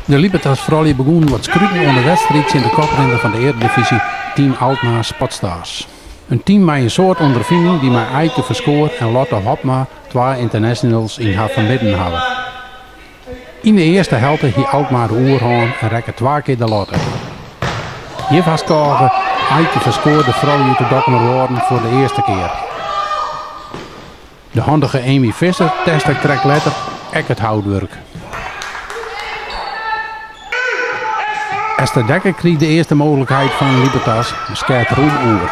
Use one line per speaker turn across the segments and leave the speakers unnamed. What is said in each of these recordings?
De Libertas Vrouwen begon wat scrutiny onder de wedstrijd in de koprenner van de Eredivisie, Team Alkmaar Sportstars. Een team met een soort ondervinding die met Eike Verschoor en Lotte Hopma 2 internationals in haar vermidden hadden. In de eerste helft hier Alkmaar de oerhoorn en rekken 2 keer de Lotte. Hier was Kogen Eike Verschoor de vrouw uit de Dokmer worden voor de eerste keer. De handige Amy Visser testte trekt letter ek het houtwerk. Esther Dekker kreeg de eerste mogelijkheid van Libertas, skeert roem oer.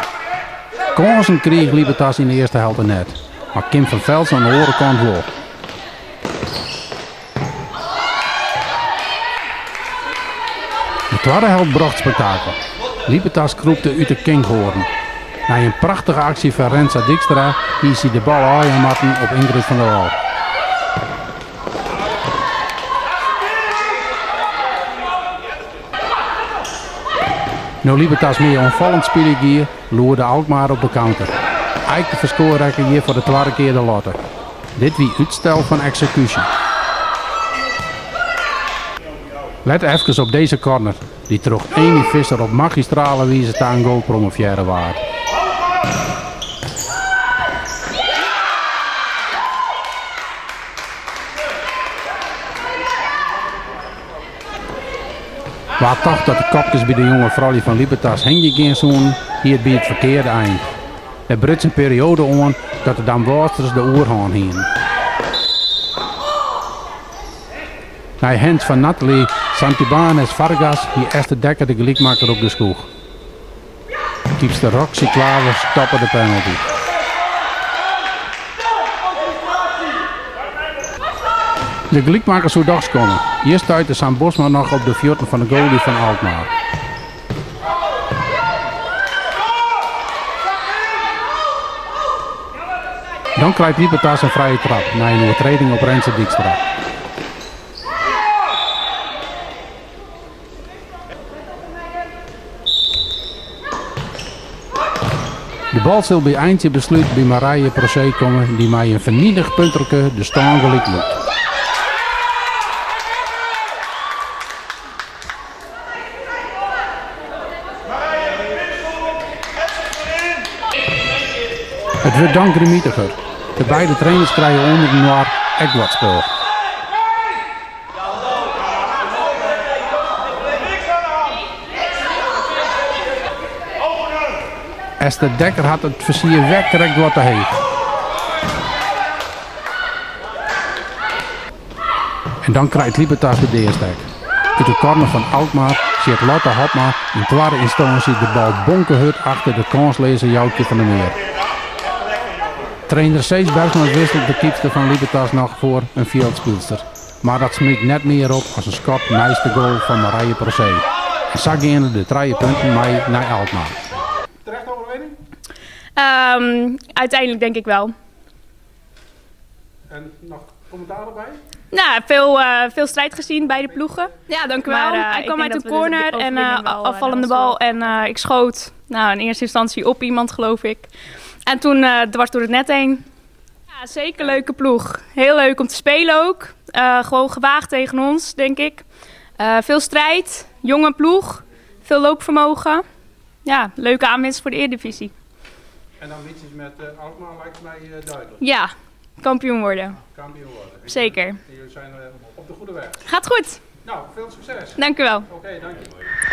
Kansen kreeg Libertas in de eerste helft net, maar Kim van Velds aan de andere kant wel. De tweede helft bracht spektakel. Libertas kroepte uit de Kinkhoorn. Na een prachtige actie van Rensa Dijkstra hield hij de bal aanmatten op Ingrid van der Wal. Nou Libertas meer onvallend spelen loerde Alkmaar op de counter. Eike Verschoor rekken hier voor de tweede keer de Lotte. Dit wie uitstel van executie. Let even op deze corner, die terug Amy Visser op magistrale wijze te een goal promoveerde waard. Waar toch dat de kopjes bij de jonge vrouwen van Libertas heen gaan zoen, hier bij het verkeerde eind. Er bruts een periode aan dat de Damwosters de oerhoorn heen. Na hand van Nathalie Santibanez Vargas hier Esther Dekker de gelijkmaker op de schoeg. Diepste Roxy Klaver stoppen de penalty. De gelijkmakers zou dags komen. Hier stuitte Sam Bosma nog op de fjorten van de goalie van Alkmaar. Dan krijgt Libertas een vrije trap na een overtreding op Renze Dijkstra. De bal zal bij eindje besluit bij Marije Procé komen die mij een vernietigd puntelijke de stand gelijk loopt. Het wordt dan grimietiger. De beide trainers krijgen onder de noir echt wat spel. Esther Dekker had het versier weggerekt wat te heet. En dan krijgt Libertas de deerstek. Uit de corner van Alkmaar ziet Lotte Hopma in tweede instantie de bal bonkenhut achter de kanslezer Joutje van der Meer. Trainer Cees Bergsma wisselt de keepster van Libertas nog voor een veldspeelster. Maar dat smiet net meer op als een schot naast de goal van Marije Procé. En zo gaan de 3 punten mee naar Alkmaar.
Terecht overwinning?
Uiteindelijk denk ik wel.
En nog commentaar erbij?
Nou, veel strijd gezien bij de ploegen. Ja, dank u wel. Ik kwam uit een corner en afvallende bal en ik schoot in eerste instantie op iemand, geloof ik. En toen dwars door het net heen. Ja, zeker leuke ploeg. Heel leuk om te spelen ook. Gewoon gewaagd tegen ons, denk ik. Veel strijd, jonge ploeg, veel loopvermogen. Ja, leuke aanwinst voor de Eredivisie.
En dan iets met Alkmaar lijkt mij duidelijk.
Ja, kampioen worden.
Kampioen worden.
Zeker.
Jullie zijn op de goede weg.
Gaat goed.
Nou, veel succes.
Dank u wel.
Oké, dank je.